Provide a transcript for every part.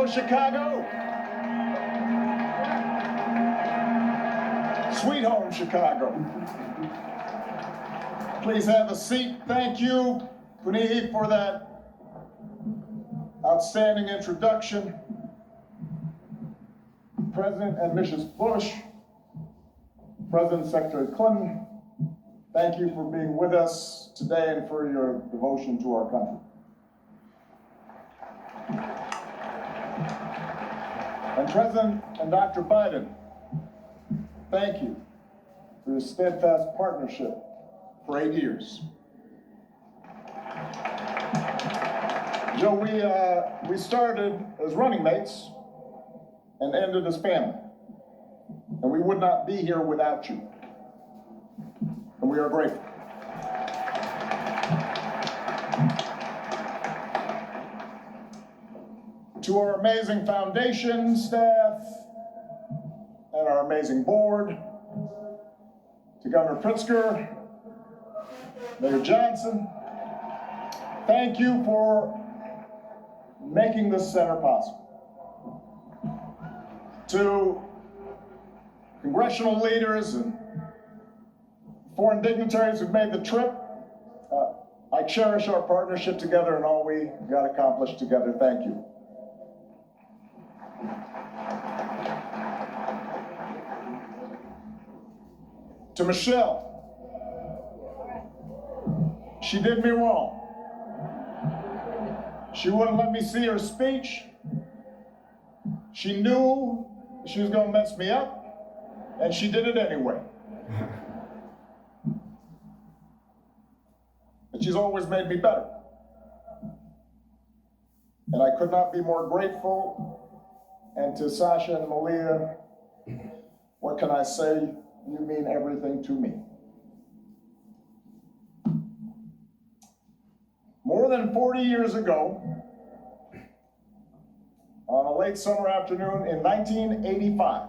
Hello, Chicago. Sweet home, Chicago. Please have a seat. Thank you, Punihi, for that outstanding introduction. President and Mrs. Bush, President and Secretary Clinton, thank you for being with us today and for your devotion to our country. And President and Dr. Biden, thank you for your steadfast partnership for 8 years. Joe, we started as running mates and ended as family. And we would not be here without you. And we are grateful. To our amazing foundation staff and our amazing board, to Governor Pritzker, Mayor Johnson, thank you for making this center possible. To congressional leaders and foreign dignitaries who've made the trip, I cherish our partnership together and all we got accomplished together. Thank you. To Michelle, she did me wrong. She wouldn't let me see her speech. She knew she was going to mess me up, and she did it anyway. But she's always made me better. And I could not be more grateful. And to Sasha and Malia, what can I say? You mean everything to me. More than 40 years ago, on a late summer afternoon in 1985,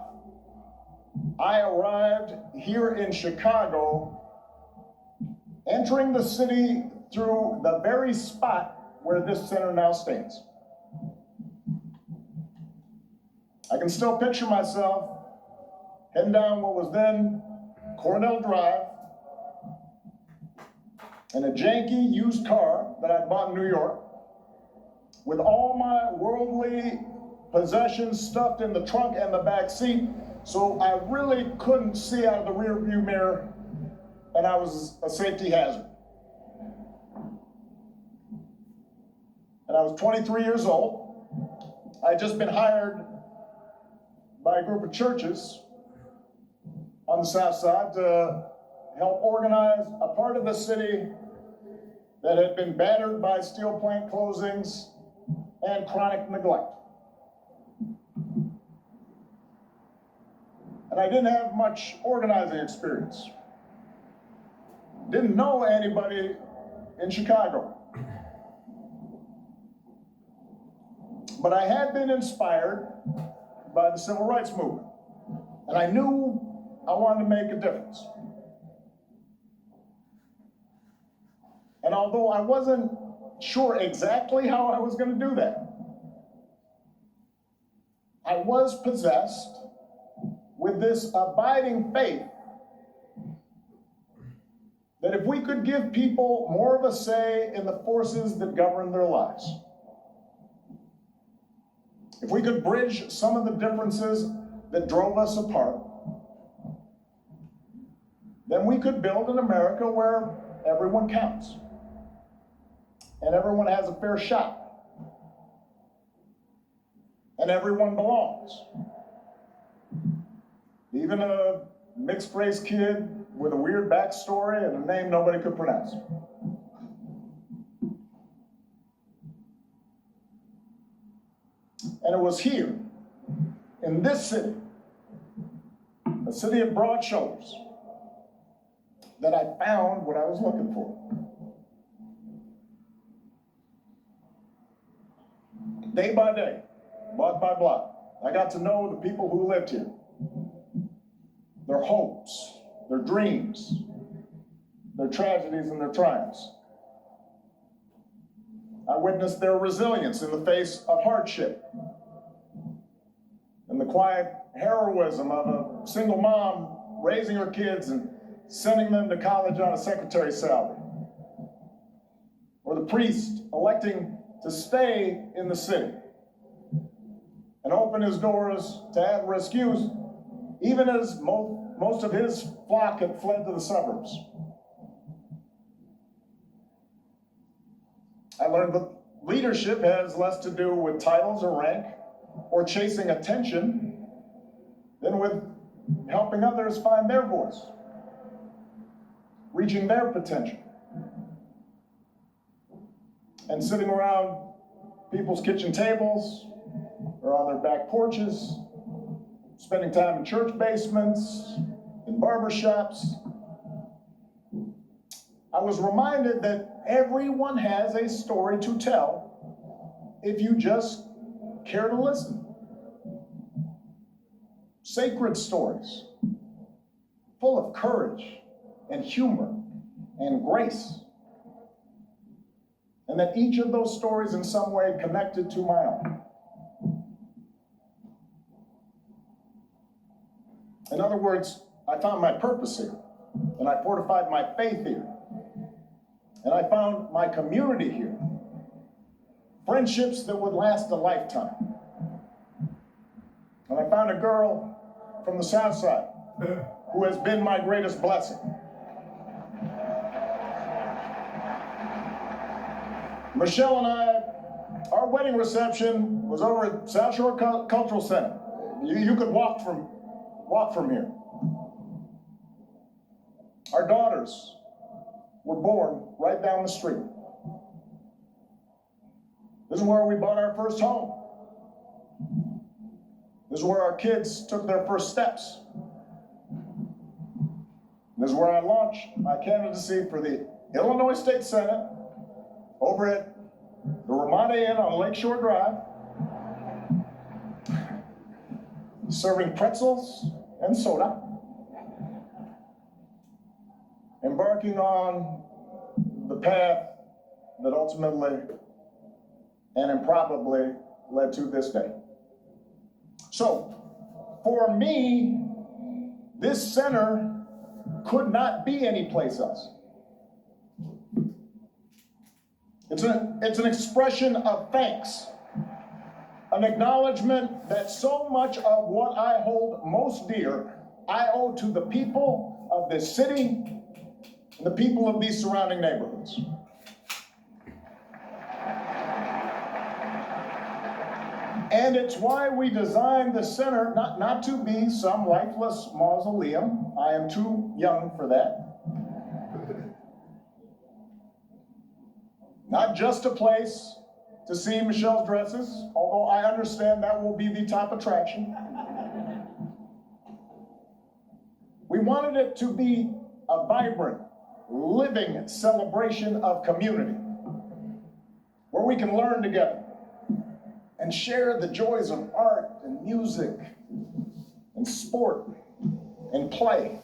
I arrived here in Chicago, entering the city through the very spot where this center now stands. I can still picture myself heading down what was then Cornell Drive in a janky used car that I'd bought in New York, with all my worldly possessions stuffed in the trunk and the back seat, so I really couldn't see out of the rear view mirror, and I was a safety hazard. And I was 23 years old. I had just been hired by a group of churches on the South Side to help organize a part of the city that had been battered by steel plant closings and chronic neglect. And I didn't have much organizing experience. Didn't know anybody in Chicago. But I had been inspired by the civil rights movement. And I knew I wanted to make a difference. And although I wasn't sure exactly how I was going to do that, I was possessed with this abiding faith that if we could give people more of a say in the forces that govern their lives, if we could bridge some of the differences that drove us apart, then we could build an America where everyone counts and everyone has a fair shot and everyone belongs. Even a mixed-race kid with a weird backstory and a name nobody could pronounce. And it was here, in this city, a city of broad shoulders, that I found what I was looking for. Day by day, block by block, I got to know the people who lived here, their hopes, their dreams, their tragedies and their triumphs. I witnessed their resilience in the face of hardship quiet heroism of a single mom raising her kids and sending them to college on a secretary's salary. Or the priest electing to stay in the city and open his doors to at-risk youth, even as most of his flock had fled to the suburbs. I learned that leadership has less to do with titles or rank or chasing attention than with helping others find their voice, reaching their potential, and sitting around people's kitchen tables or on their back porches, spending time in church basements, in barber shops. I was reminded that everyone has a story to tell if you just care to listen. Sacred stories, full of courage and humor and grace. And that each of those stories in some way connected to my own. In other words, I found my purpose here, and I fortified my faith here, and I found my community here. Friendships that would last a lifetime. And I found a girl from the South Side who has been my greatest blessing. Michelle and I, our wedding reception was over at South Shore Cultural Center. You could walk from here. Our daughters were born right down the street. This is where we bought our first home. This is where our kids took their first steps. This is where I launched my candidacy for the Illinois State Senate over at the Ramada Inn on Lakeshore Drive, serving pretzels and soda, embarking on the path that ultimately and improbably led to this day. So, for me, this center could not be anyplace else. It's an expression of thanks, an acknowledgement that so much of what I hold most dear, I owe to the people of this city and the people of these surrounding neighborhoods. And it's why we designed the center not to be some lifeless mausoleum. I am too young for that. Not just a place to see Michelle's dresses, although I understand that will be the top attraction. We wanted it to be a vibrant, living celebration of community, where we can learn together and share the joys of art and music and sport and play.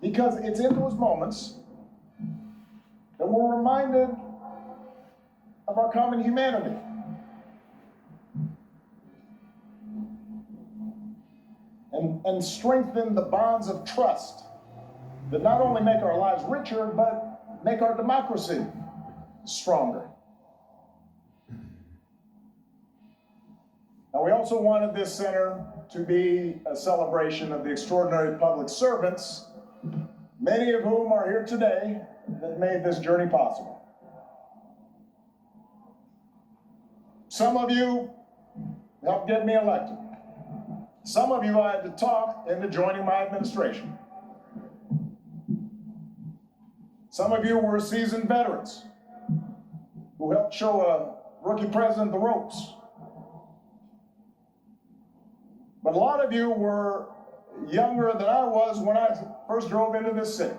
Because it's in those moments that we're reminded of our common humanity. And strengthen the bonds of trust that not only make our lives richer, but make our democracy stronger. Now, we also wanted this center to be a celebration of the extraordinary public servants, many of whom are here today, that made this journey possible. Some of you helped get me elected. Some of you I had to talk into joining my administration. Some of you were seasoned veterans who helped show a rookie president the ropes. But a lot of you were younger than I was when I first drove into this city.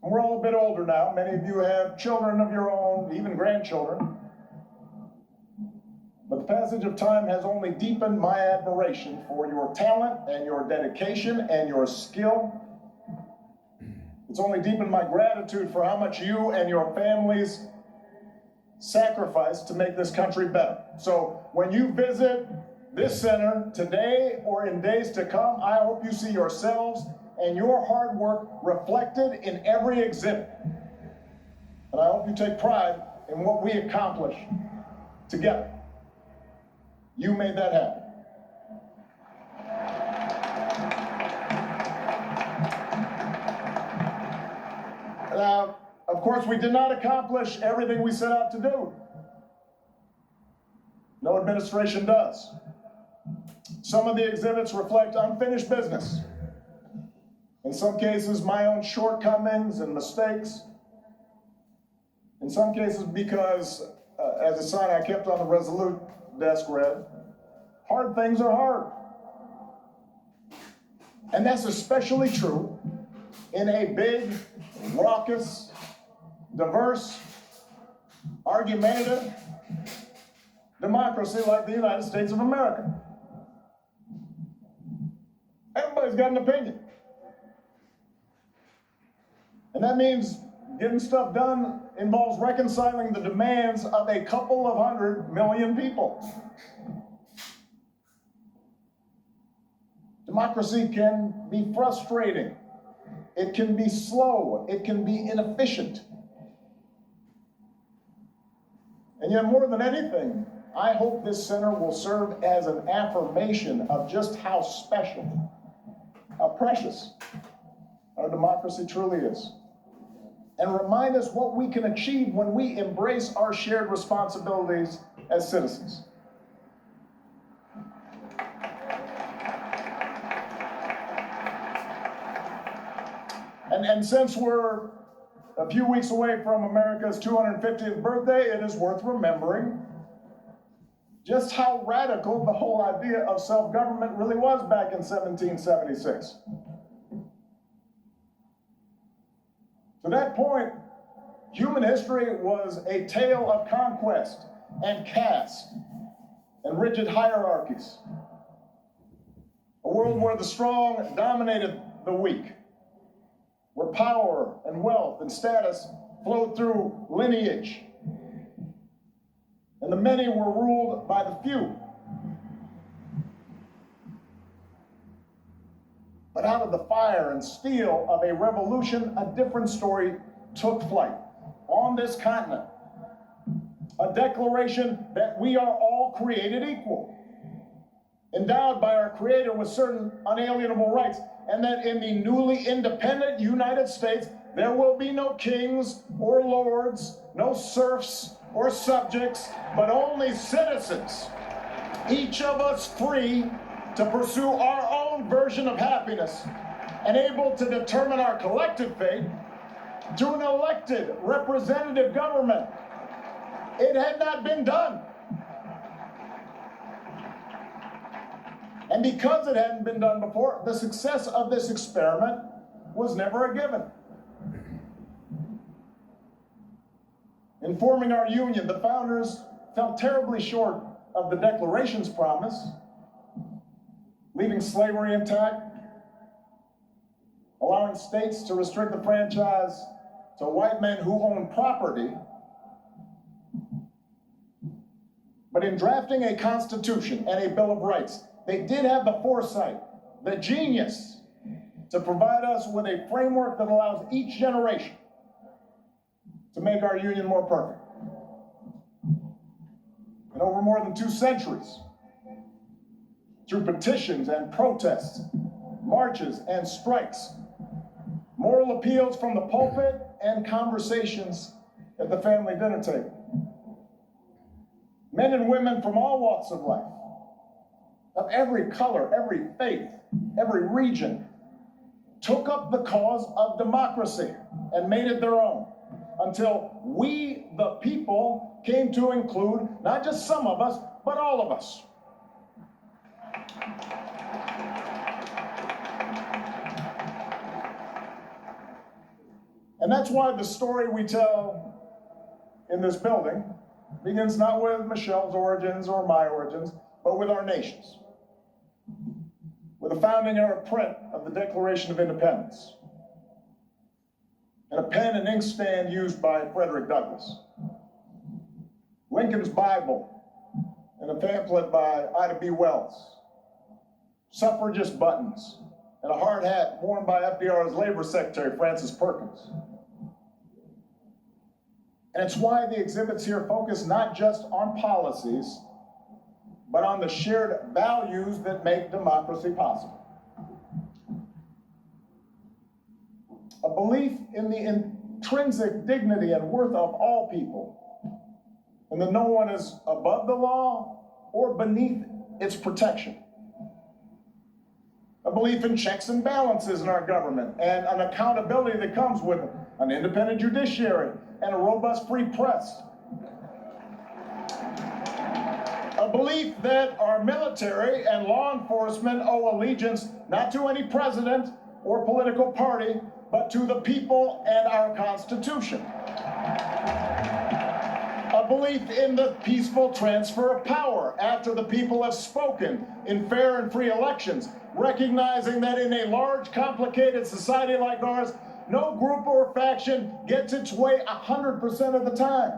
We're all a bit older now. Many of you have children of your own, even grandchildren. But the passage of time has only deepened my admiration for your talent and your dedication and your skill. It's only deepened my gratitude for how much you and your families sacrificed to make this country better. So when you visit this center today or in days to come, I hope you see yourselves and your hard work reflected in every exhibit. And I hope you take pride in what we accomplish together. You made that happen. Now, of course, we did not accomplish everything we set out to do. No administration does. Some of the exhibits reflect unfinished business. In some cases, my own shortcomings and mistakes. In some cases, because, as a sign I kept on the Resolute desk read, hard things are hard. And that's especially true in a big, raucous, diverse, argumentative democracy like the United States of America. Everybody's got an opinion. And that means getting stuff done involves reconciling the demands of a couple of 100 million people. Democracy can be frustrating. It can be slow. It can be inefficient. And yet, more than anything, I hope this center will serve as an affirmation of just how special, how precious our democracy truly is. And remind us what we can achieve when we embrace our shared responsibilities as citizens. And since we're a few weeks away from America's 250th birthday, it is worth remembering just how radical the whole idea of self-government really was back in 1776. To that point, human history was a tale of conquest and caste and rigid hierarchies. A world where the strong dominated the weak, where power and wealth and status flowed through lineage, and the many were ruled by the few. But out of the fire and steel of a revolution, a different story took flight on this continent. A declaration that we are all created equal, endowed by our Creator with certain unalienable rights, and that in the newly independent United States, there will be no kings or lords, no serfs or subjects, but only citizens, each of us free to pursue our own version of happiness and able to determine our collective fate through an elected representative government. It had not been done. And because it hadn't been done before, the success of this experiment was never a given. In forming our union, the founders fell terribly short of the Declaration's promise, leaving slavery intact, allowing states to restrict the franchise to white men who own property. But in drafting a Constitution and a Bill of Rights, they did have the foresight, the genius, to provide us with a framework that allows each generation to make our union more perfect. And over more than 2 centuries, through petitions and protests, marches and strikes, moral appeals from the pulpit, and conversations at the family dinner table, men and women from all walks of life, of every color, every faith, every region, took up the cause of democracy and made it their own, until we, the people, came to include not just some of us, but all of us. And that's why the story we tell in this building begins not with Michelle's origins or my origins, but with our nation's. With the founding era print of the Declaration of Independence, and a pen and ink stand used by Frederick Douglass. Lincoln's Bible, and a pamphlet by Ida B. Wells, suffragist buttons, and a hard hat worn by FDR's Labor Secretary, Francis Perkins. And it's why the exhibits here focus not just on policies, but on the shared values that make democracy possible. A belief in the intrinsic dignity and worth of all people, and that no one is above the law or beneath its protection. A belief in checks and balances in our government and an accountability that comes with an independent judiciary and a robust free press. A belief that our military and law enforcement owe allegiance not to any president or political party, but to the people and our Constitution. A belief in the peaceful transfer of power after the people have spoken in fair and free elections, recognizing that in a large, complicated society like ours, no group or faction gets its way 100% of the time.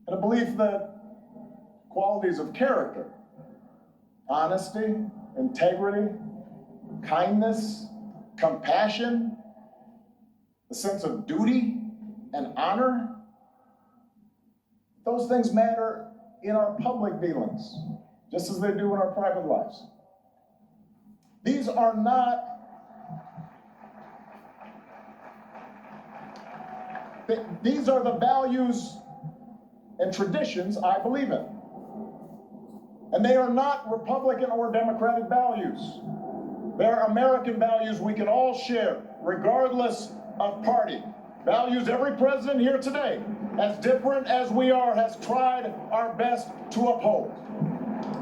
And a belief that qualities of character, honesty, integrity, kindness, compassion, a sense of duty and honor, those things matter in our public dealings, just as they do in our private lives. These are not these are the values and traditions I believe in. And they are not Republican or Democratic values. They're American values we can all share, regardless of party. Values every president here today, as different as we are, has tried our best to uphold.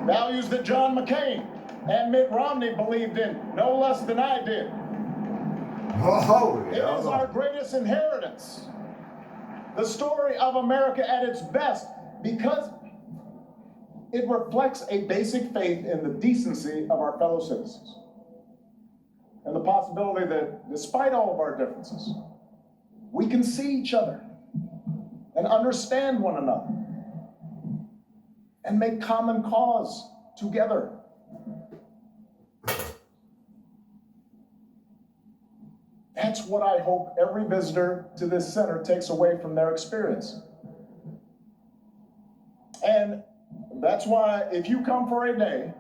Values that John McCain and Mitt Romney believed in no less than I did. Oh, yeah. It is our greatest inheritance. The story of America at its best, because it reflects a basic faith in the decency of our fellow citizens and the possibility that, despite all of our differences, we can see each other and understand one another and make common cause together. That's what I hope every visitor to this center takes away from their experience. And that's why if you come for a day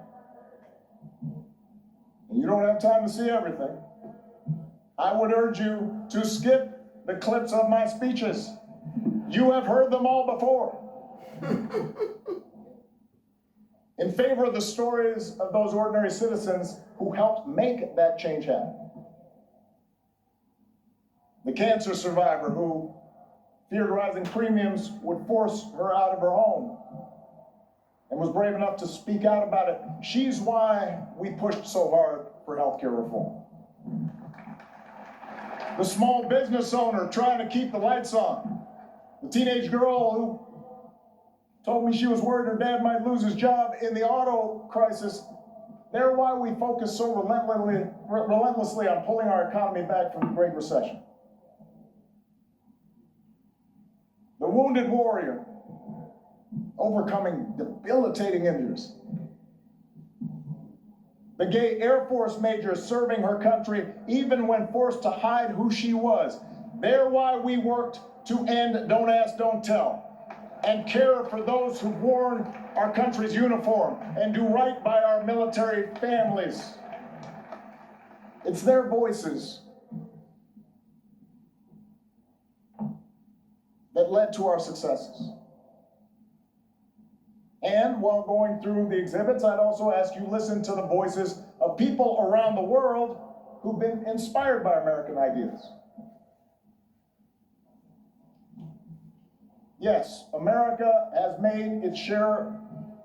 and you don't have time to see everything, I would urge you to skip the clips of my speeches. You have heard them all before. In favor of the stories of those ordinary citizens who helped make that change happen. The cancer survivor who feared rising premiums would force her out of her home and was brave enough to speak out about it. She's why we pushed so hard for healthcare reform. The small business owner trying to keep the lights on. The teenage girl who told me she was worried her dad might lose his job in the auto crisis. They're why we focus so relentlessly on pulling our economy back from the Great Recession. The wounded warrior, overcoming debilitating injuries. The gay Air Force major serving her country even when forced to hide who she was. They're why we worked to end Don't Ask, Don't Tell and care for those who've worn our country's uniform and do right by our military families. It's their voices that led to our successes. And while going through the exhibits, I'd also ask you to listen to the voices of people around the world who've been inspired by American ideas. Yes, America has made its share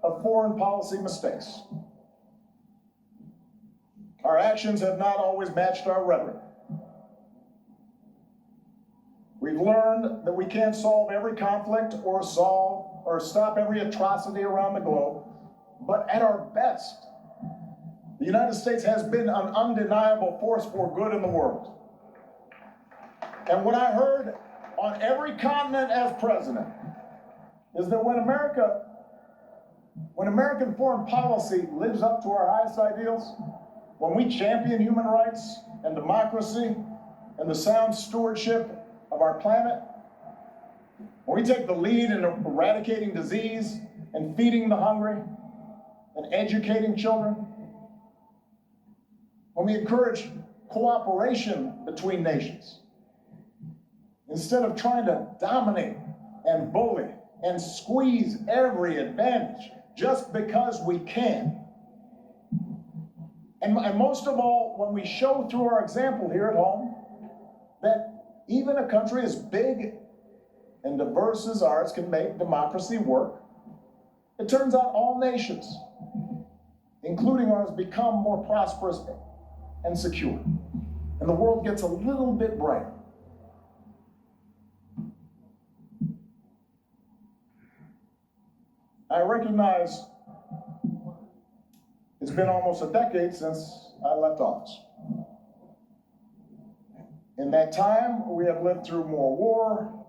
of foreign policy mistakes. Our actions have not always matched our rhetoric. We've learned that we can't solve every conflict or stop every atrocity around the globe, but at our best, the United States has been an undeniable force for good in the world. And when I heard on every continent as president is that when American foreign policy lives up to our highest ideals, when we champion human rights and democracy and the sound stewardship of our planet, when we take the lead in eradicating disease and feeding the hungry and educating children, when we encourage cooperation between nations, instead of trying to dominate and bully and squeeze every advantage just because we can. And most of all, when we show through our example here at home that even a country as big and diverse as ours can make democracy work, it turns out all nations, including ours, become more prosperous and secure. And the world gets a little bit brighter. I recognize it's been almost a decade since I left office. In that time, we have lived through more war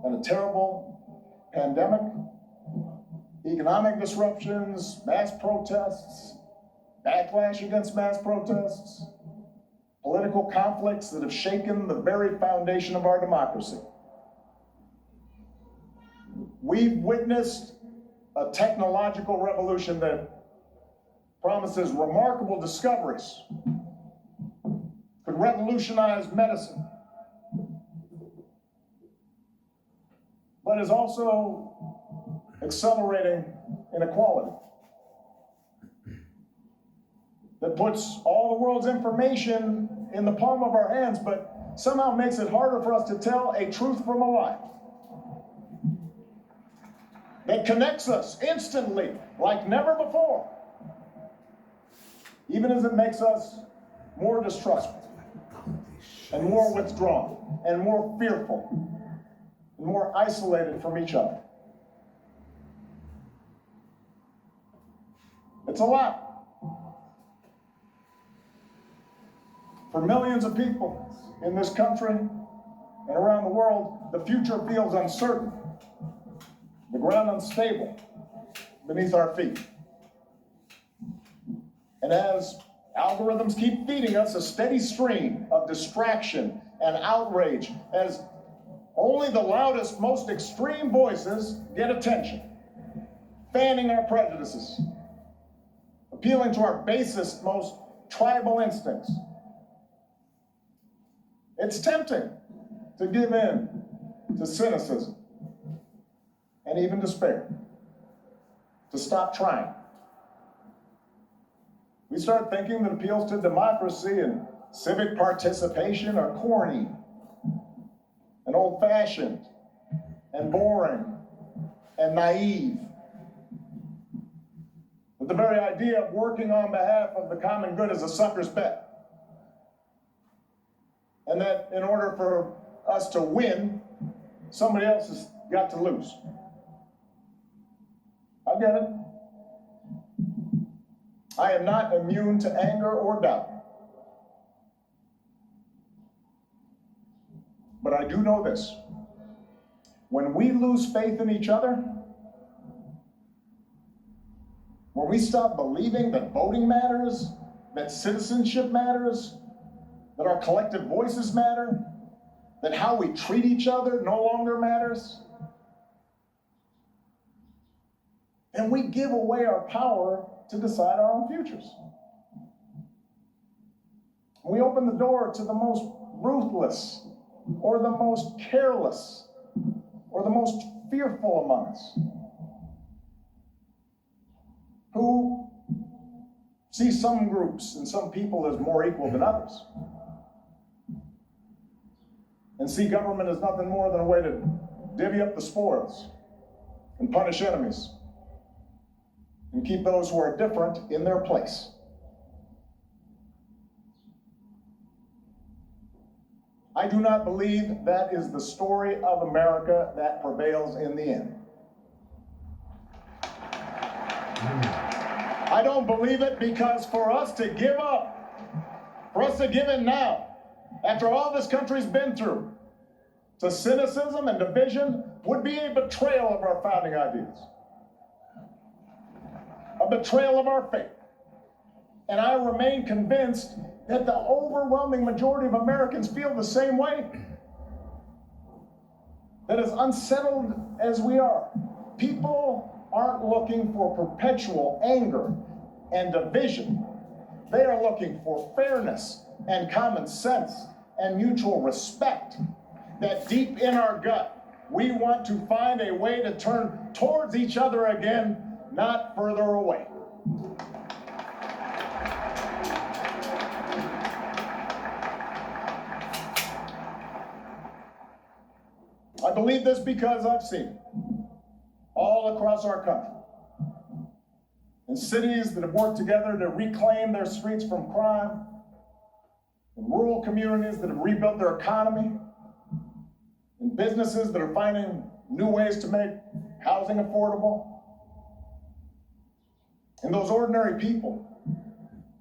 and a terrible pandemic, economic disruptions, mass protests, backlash against mass protests, political conflicts that have shaken the very foundation of our democracy. We've witnessed a technological revolution that promises remarkable discoveries, could revolutionize medicine, but is also accelerating inequality, that puts all the world's information in the palm of our hands, but somehow makes it harder for us to tell a truth from a lie, that connects us instantly like never before, even as it makes us more distrustful and more withdrawn and more fearful and more isolated from each other. It's a lot. For millions of people in this country and around the world, the future feels uncertain, the ground unstable beneath our feet. And as algorithms keep feeding us a steady stream of distraction and outrage, as only the loudest, most extreme voices get attention, fanning our prejudices, appealing to our basest, most tribal instincts, it's tempting to give in to cynicism and even despair, to stop trying. We start thinking that appeals to democracy and civic participation are corny and old-fashioned and boring and naive. But the very idea of working on behalf of the common good is a sucker's bet. And that in order for us to win, somebody else has got to lose. I get it. I am not immune to anger or doubt. But I do know this. When we lose faith in each other, when we stop believing that voting matters, that citizenship matters, that our collective voices matter, that how we treat each other no longer matters, then we give away our power to decide our own futures. We open the door to the most ruthless, or the most careless, or the most fearful among us, who see some groups and some people as more equal than others, and see government as nothing more than a way to divvy up the spoils and punish enemies and keep those who are different in their place. I do not believe that is the story of America that prevails in the end. I don't believe it because for us to give up, for us to give in now, after all this country's been through, to cynicism and division would be a betrayal of our founding ideas, a betrayal of our faith. And I remain convinced that the overwhelming majority of Americans feel the same way. That as unsettled as we are, people aren't looking for perpetual anger and division. They are looking for fairness and common sense and mutual respect. That deep in our gut, we want to find a way to turn towards each other again, not further away. I believe this because I've seen it all across our country. In cities that have worked together to reclaim their streets from crime, in rural communities that have rebuilt their economy, in businesses that are finding new ways to make housing affordable, in those ordinary people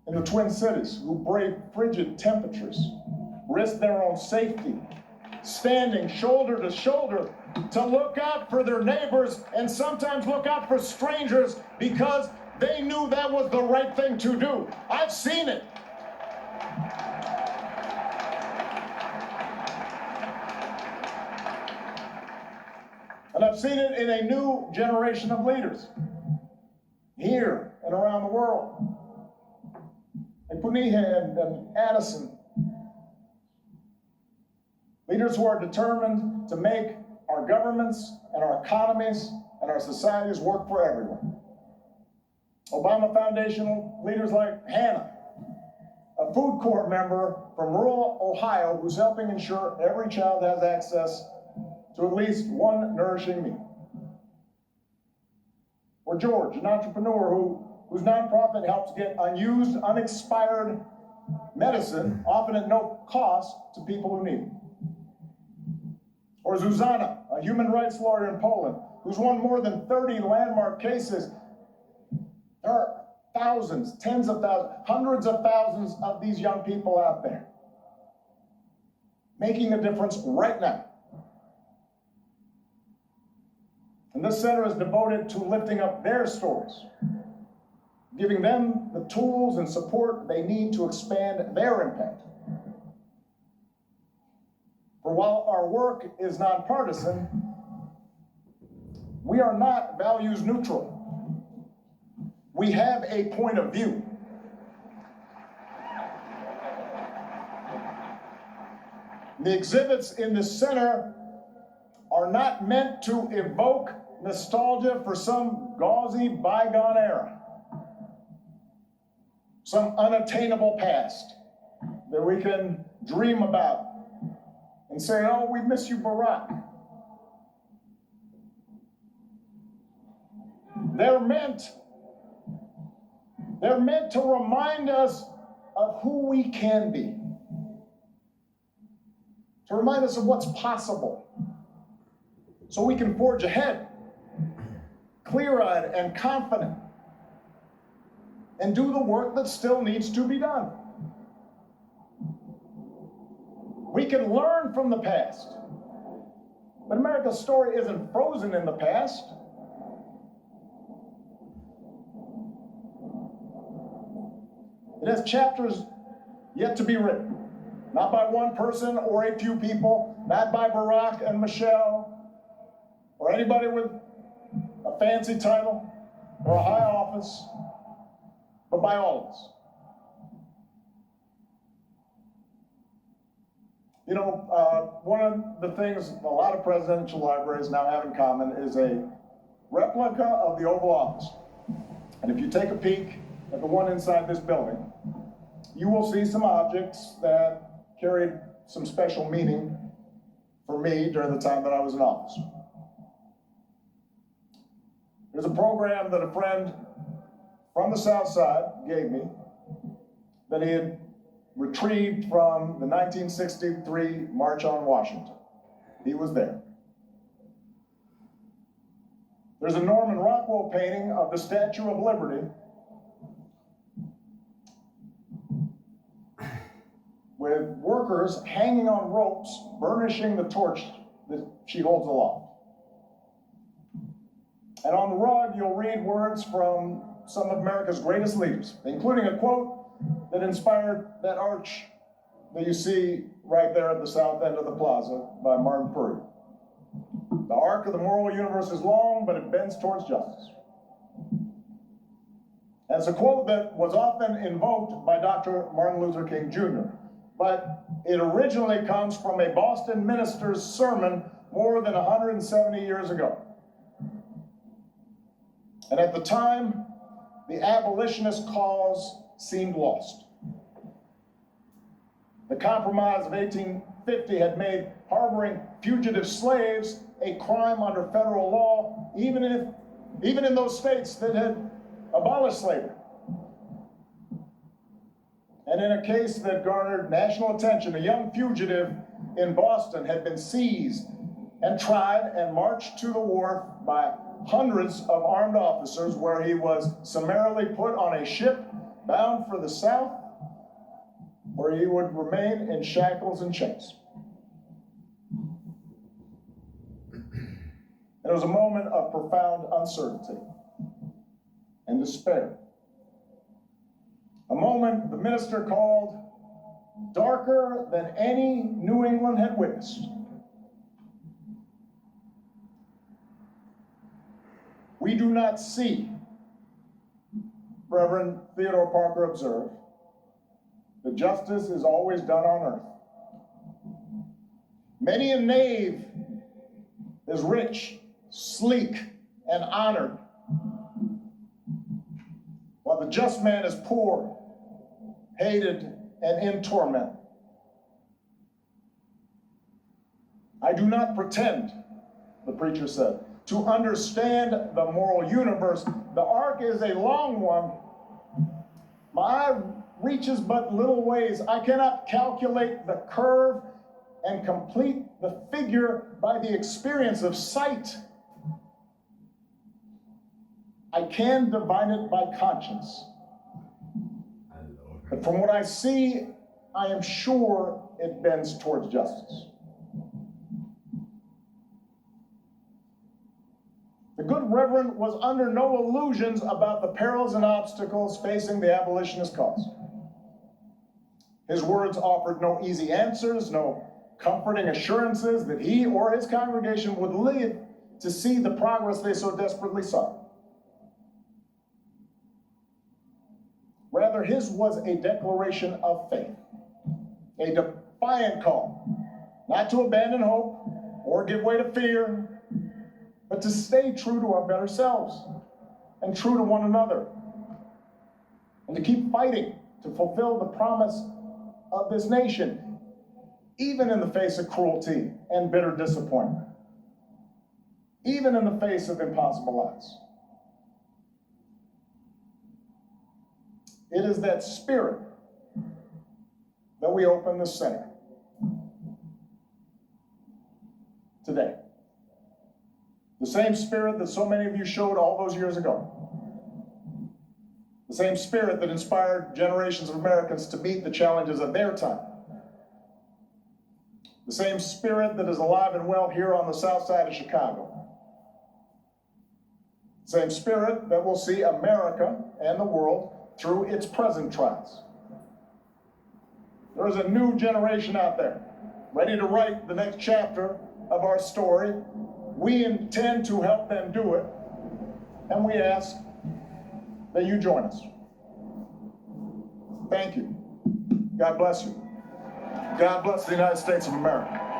in the Twin Cities who brave frigid temperatures, risk their own safety, standing shoulder to shoulder to look out for their neighbors and sometimes look out for strangers because they knew that was the right thing to do. I've seen it. And I've seen it in a new generation of leaders here and around the world. Like Puniha and Addison. Leaders who are determined to make our governments and our economies and our societies work for everyone. Obama Foundation leaders like Hannah, a food corps member from rural Ohio who's helping ensure every child has access to at least one nourishing meal. Or George, an entrepreneur whose nonprofit helps get unused, unexpired medicine, often at no cost, to people who need it. Or Zuzana, a human rights lawyer in Poland, who's won more than 30 landmark cases. There are thousands, tens of thousands, hundreds of thousands of these young people out there making a difference right now. And this center is devoted to lifting up their stories, giving them the tools and support they need to expand their impact. For while our work is nonpartisan, we are not values neutral. We have a point of view. The exhibits in the center are not meant to evoke nostalgia for some gauzy bygone era, some unattainable past that we can dream about and say, oh, we miss you, Barak. They're meant to remind us of who we can be, to remind us of what's possible, so we can forge ahead, clear-eyed and confident, and do the work that still needs to be done. We can learn from the past, but America's story isn't frozen in the past. It has chapters yet to be written, not by one person or a few people, not by Barak and Michelle, or anybody with a fancy title or a high office, but by all of us. You know, one of the things a lot of presidential libraries now have in common is a replica of the Oval Office. And if you take a peek at the one inside this building, you will see some objects that carried some special meaning for me during the time that I was in office. There's a program that a friend from the South Side gave me that he had retrieved from the 1963 March on Washington. He was there. There's a Norman Rockwell painting of the Statue of Liberty with workers hanging on ropes, burnishing the torch that she holds aloft. And on the rug, you'll read words from some of America's greatest leaders, including a quote that inspired that arch that you see right there at the south end of the plaza by Martin Purdy. The arc of the moral universe is long, but it bends towards justice. And it's a quote that was often invoked by Dr. Martin Luther King Jr., but it originally comes from a Boston minister's sermon more than 170 years ago. And at the time, the abolitionist cause seemed lost. The Compromise of 1850 had made harboring fugitive slaves a crime under federal law, even in those states that had abolished slavery. And in a case that garnered national attention, a young fugitive in Boston had been seized and tried and marched to the wharf by hundreds of armed officers, where he was summarily put on a ship bound for the South, where he would remain in shackles and chains. It was a moment of profound uncertainty and despair. A moment the minister called darker than any New England had witnessed. We do not see, Reverend Theodore Parker observed, that justice is always done on earth. Many a knave is rich, sleek, and honored, while the just man is poor, hated, and in torment. I do not pretend, the preacher said, to understand the moral universe. The arc is a long one. My eye reaches but little ways. I cannot calculate the curve and complete the figure by the experience of sight. I can divine it by conscience. But from what I see, I am sure it bends towards justice. The good Reverend was under no illusions about the perils and obstacles facing the abolitionist cause. His words offered no easy answers, no comforting assurances that he or his congregation would live to see the progress they so desperately sought. Rather, his was a declaration of faith, a defiant call, not to abandon hope or give way to fear, but to stay true to our better selves and true to one another, and to keep fighting to fulfill the promise of this nation, even in the face of cruelty and bitter disappointment, even in the face of impossible odds. It is that spirit that we open the center today. The same spirit that so many of you showed all those years ago. The same spirit that inspired generations of Americans to meet the challenges of their time. The same spirit that is alive and well here on the south side of Chicago. The same spirit that will see America and the world through its present trials. There is a new generation out there, ready to write the next chapter of our story. We intend to help them do it, and we ask that you join us. Thank you. God bless you. God bless the United States of America.